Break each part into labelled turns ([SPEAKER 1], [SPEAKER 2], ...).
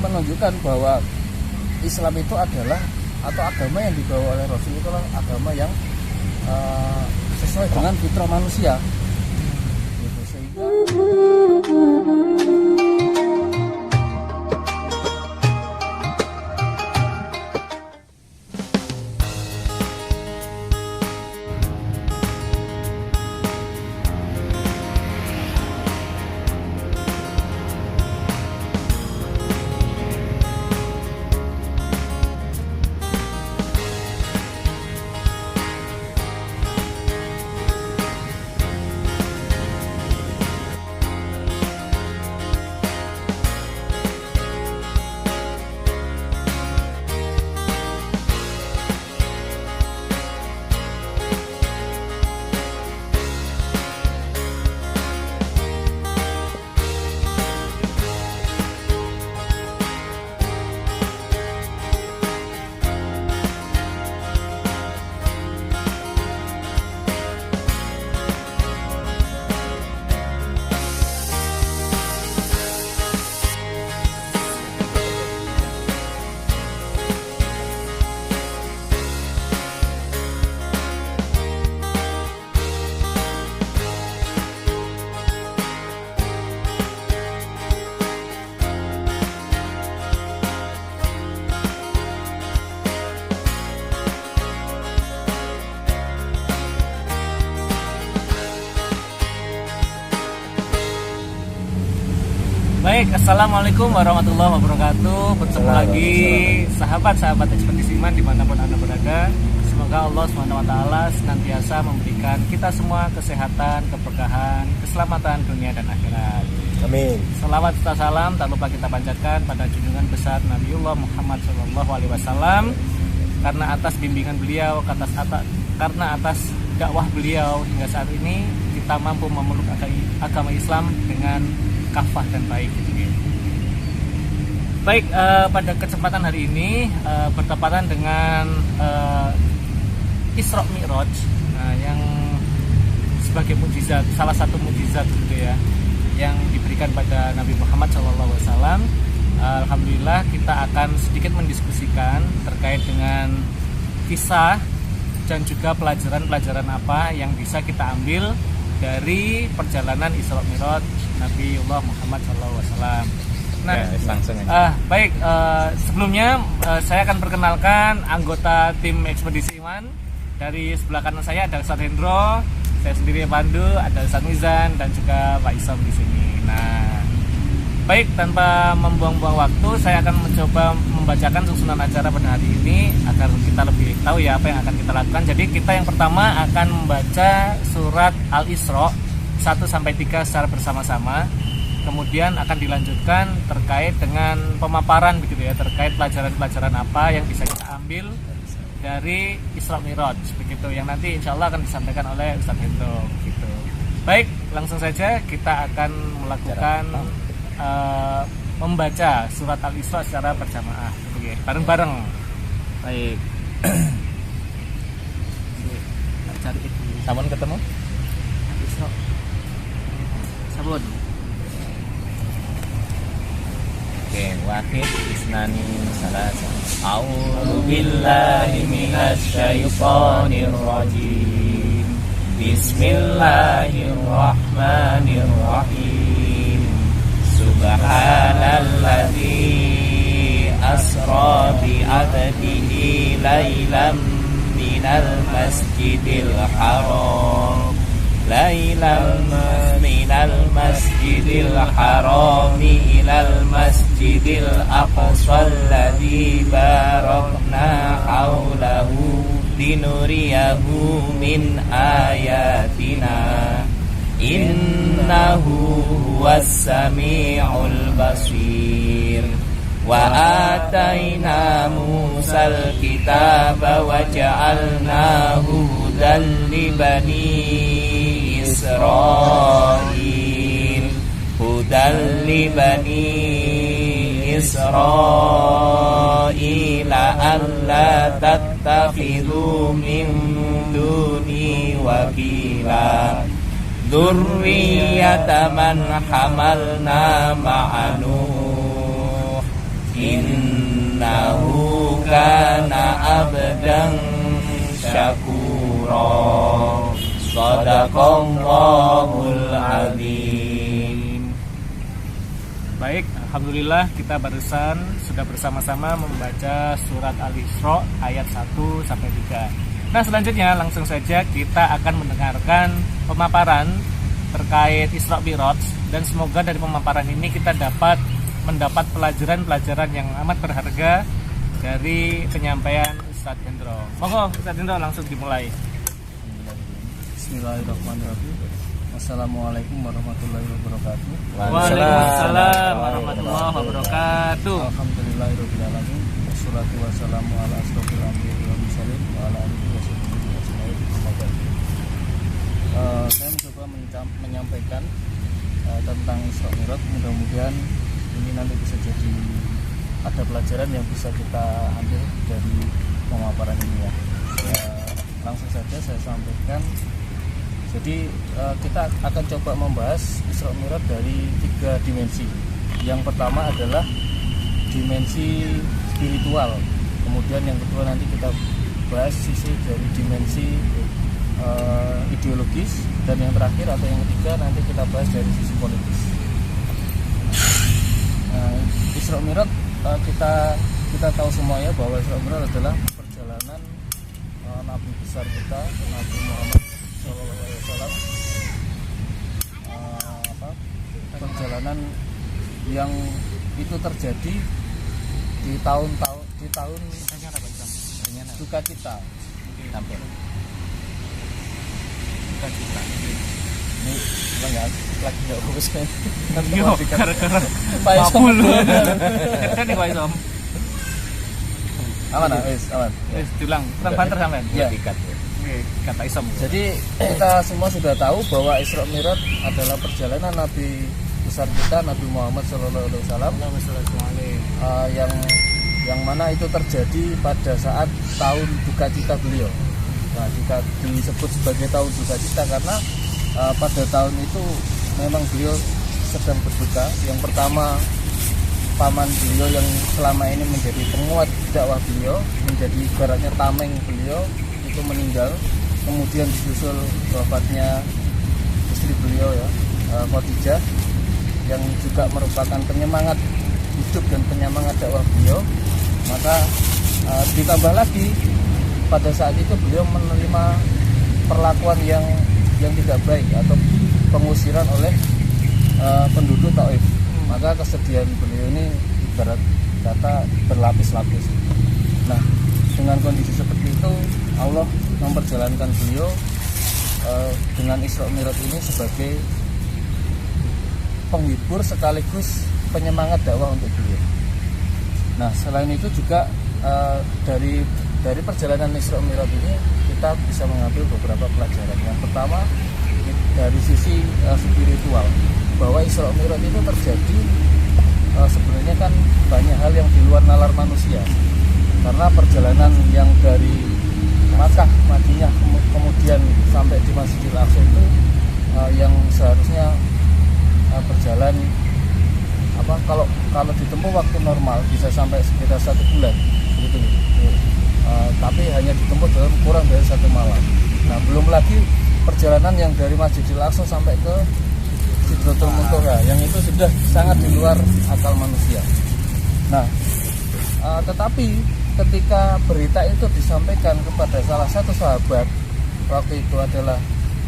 [SPEAKER 1] menunjukkan bahwa Islam itu adalah atau agama yang dibawa oleh Rasul itu adalah agama yang sesuai dengan fitrah manusia. Gitu, sehingga
[SPEAKER 2] Baik, assalamualaikum warahmatullahi wabarakatuh. Bertemu lagi sahabat-sahabat ekspedisi iman dimanapun Anda berada. Semoga Allah SWT senantiasa memberikan kita semua kesehatan, keberkahan, keselamatan dunia dan akhirat.
[SPEAKER 3] Amin.
[SPEAKER 2] Salawat serta salam tak lupa kita panjatkan pada junjungan besar Nabiullah Muhammad SAW, karena atas bimbingan beliau, karena atas dakwah beliau hingga saat ini kita mampu memeluk agama Islam dengan kafah dan baik gitu ya. Baik, pada kesempatan hari ini bertepatan dengan Isra Mi'raj, yang sebagai mukjizat, salah satu mukjizat gitu ya, yang diberikan pada Nabi Muhammad SAW. Alhamdulillah kita akan sedikit mendiskusikan terkait dengan kisah dan juga pelajaran-pelajaran apa yang bisa kita ambil dari perjalanan Isra Mi'raj Nabiullah Muhammad SAW. Nah, baik, sebelumnya saya akan perkenalkan anggota tim ekspedisi iman. Dari sebelah kanan saya ada Ustaz Hendro, saya sendiri Pandu, ada Ustaz Mizan dan juga Pak Isom di sini. Nah, baik, tanpa membuang-buang waktu, saya akan mencoba membacakan susunan acara pada hari ini agar kita lebih tahu ya apa yang akan kita lakukan. Jadi kita yang pertama akan membaca surat Al-Isra 1-3 secara bersama-sama. Kemudian akan dilanjutkan terkait dengan pemaparan begitu ya, terkait pelajaran-pelajaran apa yang bisa kita ambil dari Isra Mi'raj begitu, yang nanti insya Allah akan disampaikan oleh Ustaz Hendro gitu. Baik, langsung saja kita akan melakukan membaca surat Al-Isra secara berjamaah gitu ya, bareng-bareng. Baik. Cari itu.
[SPEAKER 3] Sampun ketemu?
[SPEAKER 2] Al-Isra. Sabun.
[SPEAKER 3] Oke, wahid isnani salasa. A'udzu billahi minasy syaithanir rajim. Bismillahirrahmanirrahim. Subhanalladzi asra bi 'abdihi lailan minal masjidil haram minal masjidil harami ilal masjidil aqsal ladzi barakna haulahu linuriyahu min ayatina innahu huwas sami'ul basir. Wa ataina Musal kitaba wa ja'alnahu hudan li bani Israil alla tattakhidhu min duni wakila dzurriyyata man hamalna ma'a Nuh innahu kana abdan syakura. Shadaqallahul azim.
[SPEAKER 2] Baik, alhamdulillah kita barusan sudah bersama-sama membaca surat Al-Isra ayat 1 sampai 3. Nah, selanjutnya langsung saja kita akan mendengarkan pemaparan terkait Isra Mi'raj, dan semoga dari pemaparan ini kita dapat mendapat pelajaran-pelajaran yang amat berharga dari penyampaian Ustadz Hendro. Monggo Ustadz Hendro langsung dimulai.
[SPEAKER 1] Bismillahirrahmanirrahim. Assalamualaikum warahmatullahi wabarakatuh.
[SPEAKER 2] Waalaikumsalam warahmatullahi wabarakatuh.
[SPEAKER 1] Alhamdulillahirabbil alamin. Wassalatu wassalamu ala asrofil anbiya'i wal mursalin wa ala alihi wasahbihi ajmain. Saya mencoba menyampaikan tentang Isra Mi'raj. Mudah-mudahan ini nanti bisa jadi ada pelajaran yang bisa kita ambil dari pemaparan ini ya. Langsung saja saya sampaikan. Jadi kita akan coba membahas Isra Mi'raj dari 3 dimensi. Yang pertama adalah dimensi spiritual. Kemudian yang kedua nanti kita bahas sisi dari dimensi ideologis, dan yang terakhir atau yang ketiga nanti kita bahas dari sisi politis. Isra Mi'raj kita tahu semuanya bahwa Isra Mi'raj adalah perjalanan Nabi besar kita, Nabi Muhammad SAW, perjalanan yang itu terjadi di tahun duka cita sampai duka cita. Ini enggak lagi enggak fokus kan.
[SPEAKER 2] Gara-gara mabul. Kan iki wae som.
[SPEAKER 1] Aman, aman.
[SPEAKER 2] Wis diulang, kurang banter sampean.
[SPEAKER 1] Ya.
[SPEAKER 2] Kata isom.
[SPEAKER 1] Jadi kita semua sudah tahu bahwa Isra Mi'raj adalah perjalanan Nabi besar kita, Nabi Muhammad SAW, yang mana itu terjadi pada saat tahun duka cita beliau. Nah, disebut sebagai tahun duka cita karena pada tahun itu memang beliau sedang berduka. Yang pertama, paman beliau yang selama ini menjadi penguat dakwah beliau, menjadi ibaratnya tameng beliau, itu meninggal. Kemudian disusul wafatnya istri beliau ya, Khadijah, yang juga merupakan penyemangat hidup dan penyemangat dakwah beliau. Maka ditambah lagi pada saat itu beliau menerima perlakuan yang tidak baik atau pengusiran oleh penduduk Taif. Maka kesedihan beliau ini ibarat kata berlapis-lapis. Nah, dengan kondisi seperti itu Allah memperjalankan beliau dengan Isra Mi'raj ini sebagai penghibur sekaligus penyemangat dakwah untuk beliau. Nah, selain itu juga dari perjalanan Isra Mi'raj ini kita bisa mengambil beberapa pelajaran. Yang pertama dari sisi spiritual, bahwa Isra Mi'raj itu terjadi sebenarnya kan banyak hal yang di luar nalar manusia. Karena perjalanan yang dari Makkah, Madinah kemudian sampai di Masjidil Aqsa itu yang seharusnya berjalan kalau ditempuh waktu normal bisa sampai sekitar 1 bulan gitu. Tapi hanya ditempuh dalam kurang dari 1 malam. Nah, belum lagi perjalanan yang dari Masjidil Aqsa sampai ke Sidratul Muntaha, yang itu sudah sangat di luar akal manusia. Nah, tetapi ketika berita itu disampaikan kepada salah satu sahabat, waktu itu adalah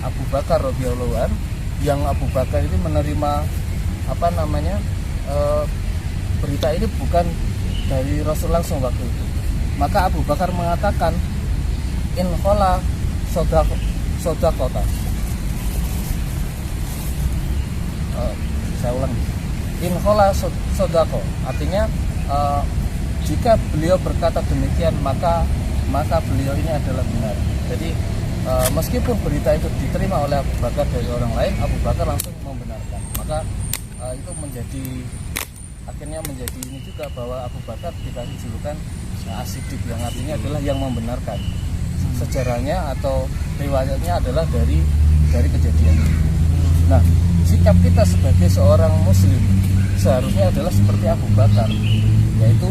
[SPEAKER 1] Abu Bakar radhiyallahu anhu, yang Abu Bakar ini menerima berita ini bukan dari Rasul langsung waktu itu. Maka Abu Bakar mengatakan, in khala sodakota. Saya ulang, in khala sodako, artinya jika beliau berkata demikian maka beliau ini adalah benar. Jadi meskipun berita itu diterima oleh Abu Bakar dari orang lain, Abu Bakar langsung membenarkan. Maka itu akhirnya menjadi ini juga, bahwa Abu Bakar dikasih julukan As-Siddiq, yang artinya adalah yang membenarkan. Sejarahnya atau riwayatnya adalah dari kejadian itu. Nah, sikap kita sebagai seorang muslim seharusnya adalah seperti Abu Bakar, yaitu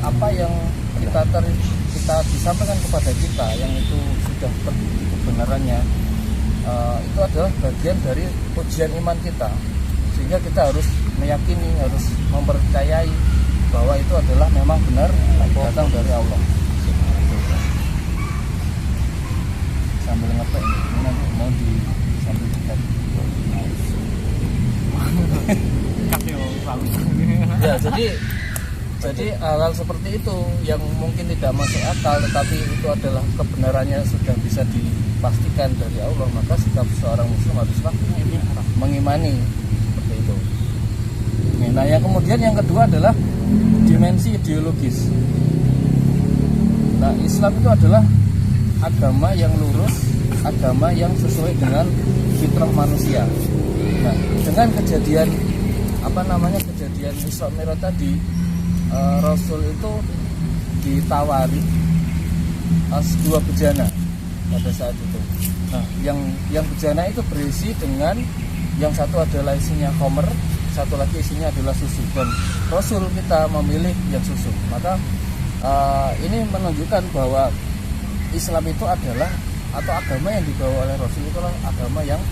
[SPEAKER 1] apa yang kita disampaikan kepada kita yang itu sudah terbukti kebenarannya, itu adalah bagian dari ujian iman kita, sehingga kita harus meyakini, harus mempercayai bahwa itu adalah memang benar datang dari Allah. Sambil ngetek ini nanti mau sambil dekat. Ya, jadi hal seperti itu yang mungkin tidak masuk akal, tetapi itu adalah kebenarannya sudah bisa dipastikan dari Allah, maka sikap seorang muslim haruslah mengimani seperti itu. Nah, yang kemudian yang kedua adalah dimensi ideologis. Nah, Islam itu adalah agama yang lurus, agama yang sesuai dengan fitrah manusia. Nah, dengan kejadian kejadian Isra Mi'raj tadi, Rasul itu ditawari dua bejana pada saat itu. Nah, yang bejana itu berisi dengan, yang satu adalah isinya khamr, satu lagi isinya adalah susu, dan Rasul kita memilih yang susu. Maka ini menunjukkan bahwa Islam itu adalah, atau agama yang dibawa oleh Rasul itu adalah agama yang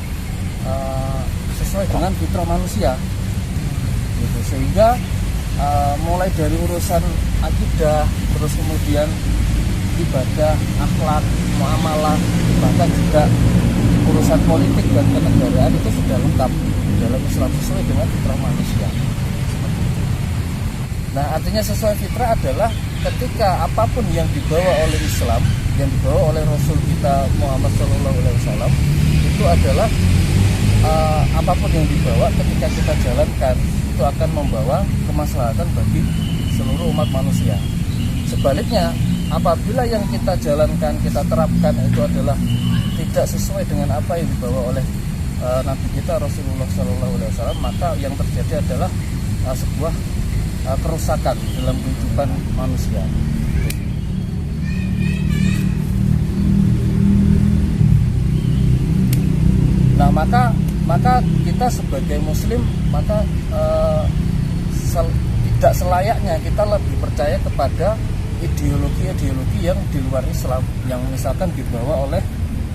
[SPEAKER 1] sesuai dengan fitrah manusia gitu. Sehingga mulai dari urusan akidah, terus kemudian ibadah, akhlak, muamalah, bahkan juga urusan politik dan kenegaraan itu sudah lengkap dalam Islam, sesuai dengan fitrah manusia. Nah, artinya sesuai fitrah adalah ketika apapun yang dibawa oleh Islam, yang dibawa oleh Rasul kita Muhammad SAW, itu adalah apapun yang dibawa ketika kita jalankan itu akan membawa kemaslahatan bagi seluruh umat manusia. Sebaliknya, apabila yang kita jalankan, kita terapkan itu adalah tidak sesuai dengan apa yang dibawa oleh Nabi kita Rasulullah SAW, maka yang terjadi adalah sebuah kerusakan dalam kehidupan manusia. Nah, maka kita sebagai muslim, maka tidak selayaknya kita lebih percaya kepada ideologi-ideologi yang di luar Islam, yang misalkan dibawa oleh,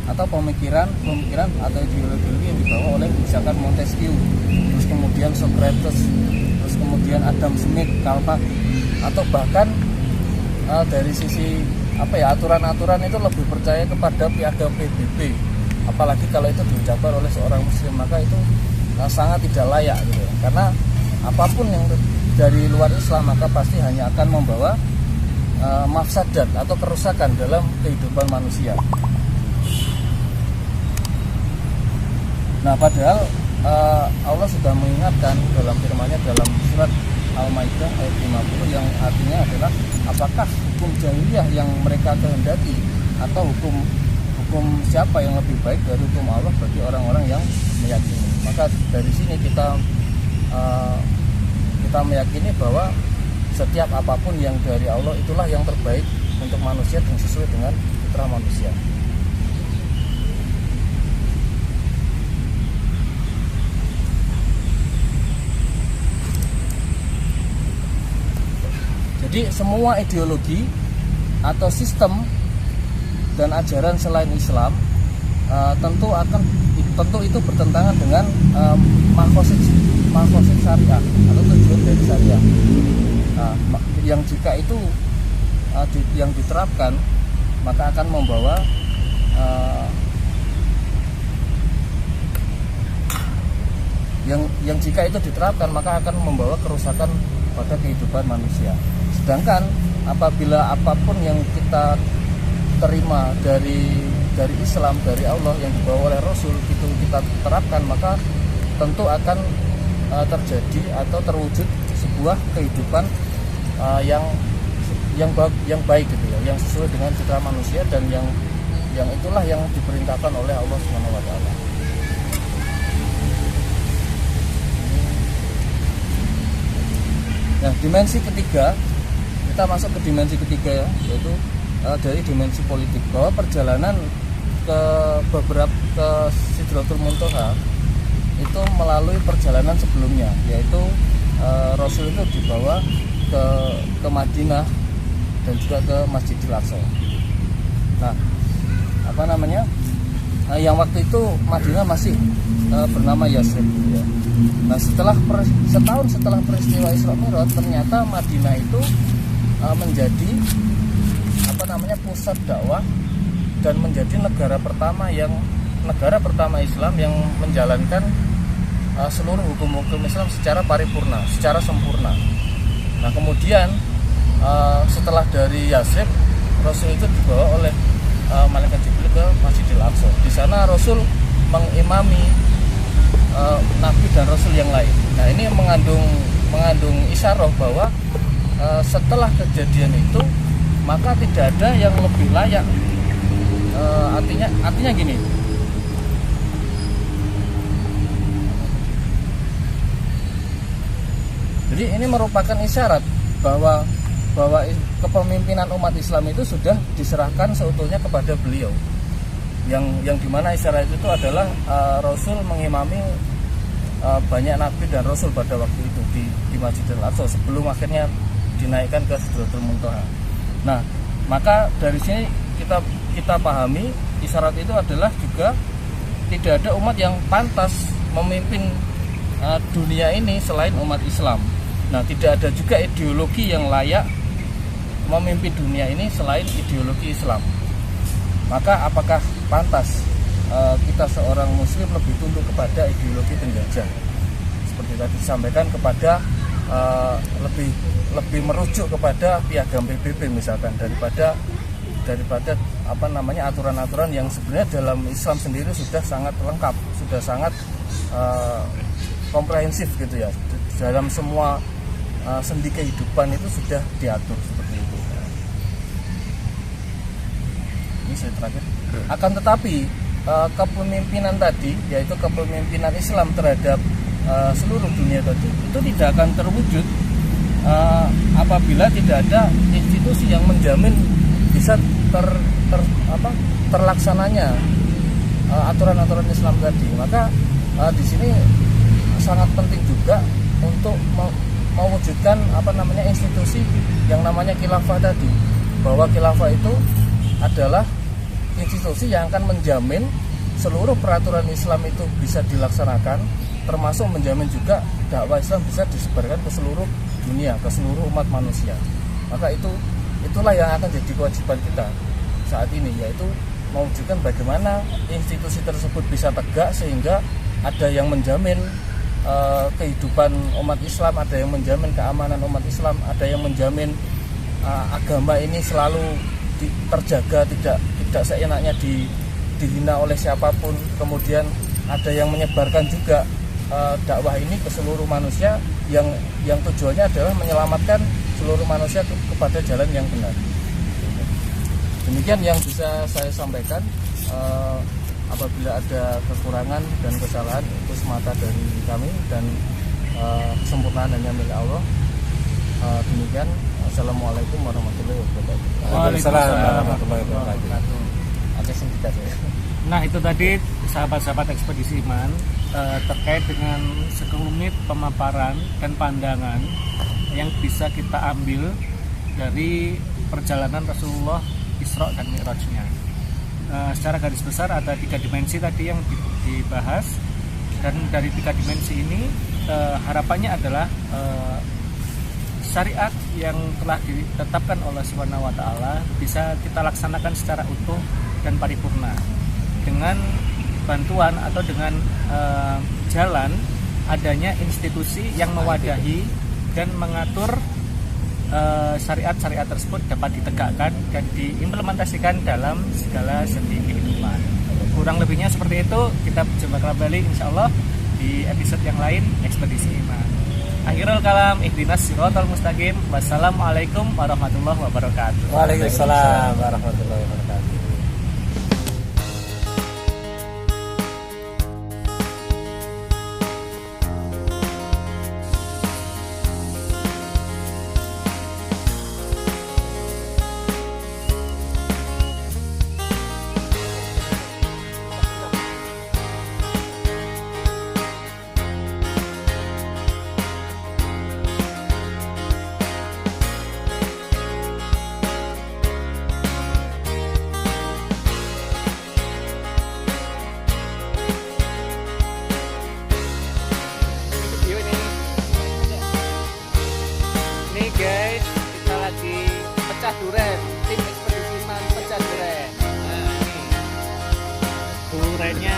[SPEAKER 1] atau pemikiran atau ideologi yang dibawa oleh misalkan Montesquieu, terus kemudian Socrates, terus kemudian Adam Smith, Karl Marx, atau bahkan dari sisi aturan-aturan itu lebih percaya kepada piagam PBB, apalagi kalau itu diucapkan oleh seorang muslim, maka itu sangat tidak layak gitu. Karena apapun yang dari luar Islam maka pasti hanya akan membawa mafsadat atau kerusakan dalam kehidupan manusia. Nah, padahal Allah sudah mengingatkan dalam firman-Nya dalam surat Al-Maidah ayat 50 yang artinya adalah apakah hukum jahiliyah yang mereka kehendaki atau hukum siapa yang lebih baik dari hukum Allah bagi orang-orang yang meyakini. Maka dari sini kita meyakini bahwa setiap apapun yang dari Allah itulah yang terbaik untuk manusia dan sesuai dengan fitrah manusia. Jadi semua ideologi atau sistem dan ajaran selain Islam tentu itu bertentangan dengan maqasid syariah atau tujuan dari syariah. Yang jika itu yang diterapkan maka akan membawa yang jika itu diterapkan maka akan membawa kerusakan pada kehidupan manusia. Sedangkan apabila apapun yang kita terima dari Islam, dari Allah yang dibawa oleh Rasul itu kita terapkan, maka tentu akan terjadi atau terwujud sebuah kehidupan yang baik gitu ya, yang sesuai dengan fitrah manusia, dan yang itulah yang diperintahkan oleh Allah Subhanahu wa taala. Nah, dimensi ketiga, kita masuk ke dimensi ketiga ya, yaitu dari dimensi politik, bahwa perjalanan ke Sidratul Muntaha itu melalui perjalanan sebelumnya, yaitu Rasul itu dibawa ke Madinah dan juga ke Masjidil Aqsa. Nah, apa namanya? Yang waktu itu Madinah masih bernama Yasrib ya. Nah, setahun setelah peristiwa Isra Mi'raj, ternyata Madinah itu menjadi apa namanya pusat dakwah dan menjadi negara pertama Islam yang menjalankan seluruh hukum-hukum Islam secara paripurna, secara sempurna. Nah, kemudian setelah dari Yasrib, Rasul itu dibawa oleh malaikat Jibril ke Masjidil Aqsa. Di sana Rasul mengimami nabi dan rasul yang lain. Nah, ini mengandung isyarah bahwa setelah kejadian itu maka tidak ada yang lebih layak. Artinya gini. Jadi ini merupakan isyarat bahwa kepemimpinan umat Islam itu sudah diserahkan seutuhnya kepada beliau. Yang dimana isyarat itu adalah Rasul mengimami banyak nabi dan rasul pada waktu itu di Masjidil Aqsa sebelum akhirnya dinaikkan ke Sidratul Muntaha. Nah, maka dari sini kita pahami isyarat itu adalah juga tidak ada umat yang pantas memimpin dunia ini selain umat Islam. Nah, tidak ada juga ideologi yang layak memimpin dunia ini selain ideologi Islam. Maka apakah pantas kita seorang muslim lebih tunduk kepada ideologi penjajah? Seperti tadi disampaikan, kepada lebih merujuk kepada piagam PBB misalkan daripada apa namanya aturan-aturan yang sebenarnya dalam Islam sendiri sudah sangat lengkap, sudah sangat komprehensif gitu ya. Dalam semua sendi kehidupan itu sudah diatur seperti itu. Ini saya terakhir. Akan tetapi kepemimpinan tadi, yaitu kepemimpinan Islam terhadap seluruh dunia tadi, itu tidak akan terwujud apabila tidak ada institusi yang menjamin bisa terlaksananya aturan-aturan Islam tadi. Maka di sini sangat penting juga untuk mewujudkan institusi yang namanya khilafah tadi, bahwa khilafah itu adalah institusi yang akan menjamin seluruh peraturan Islam itu bisa dilaksanakan, termasuk menjamin juga dakwah Islam bisa disebarkan ke seluruh dunia, ke seluruh umat manusia. Maka itulah yang akan jadi kewajiban kita saat ini, yaitu mewujudkan bagaimana institusi tersebut bisa tegak sehingga ada yang menjamin kehidupan umat Islam, ada yang menjamin keamanan umat Islam, ada yang menjamin agama ini selalu terjaga, tidak seenaknya dihina oleh siapapun. Kemudian ada yang menyebarkan juga dakwah ini ke seluruh manusia yang tujuannya adalah menyelamatkan seluruh manusia kepada jalan yang benar. Demikian yang bisa saya sampaikan. Apabila ada kekurangan dan kesalahan itu semata dari kami, dan kesempurnaan hanya milik Allah. Demikian. Assalamualaikum warahmatullahi wabarakatuh.
[SPEAKER 2] Waalaikumsalam warahmatullahi wabarakatuh.
[SPEAKER 1] Oke, singkat ya.
[SPEAKER 2] Nah, itu tadi sahabat-sahabat ekspedisi iman terkait dengan sekelumit pemaparan dan pandangan yang bisa kita ambil dari perjalanan Rasulullah Isra dan Mi'rajnya. Secara garis besar ada 3 dimensi tadi yang dibahas, dan dari 3 dimensi ini harapannya adalah syariat yang telah ditetapkan oleh Subhanahu wa Ta'ala bisa kita laksanakan secara utuh dan paripurna dengan bantuan atau dengan jalan adanya institusi yang mewadahi dan mengatur syariat-syariat tersebut dapat ditegakkan dan diimplementasikan dalam segala sendi kehidupan. Kurang lebihnya seperti itu. Kita jumpa kembali insya Allah di episode yang lain Ekspedisi Iman. Akhirul kalam, ihdinas siratal mustaqim. Wassalamualaikum warahmatullahi wabarakatuh.
[SPEAKER 3] Waalaikumsalam warahmatullahi wabarakatuh.
[SPEAKER 1] Pecah Duren, tim ekspedisi pecah Duren.
[SPEAKER 2] Nah, ini durennya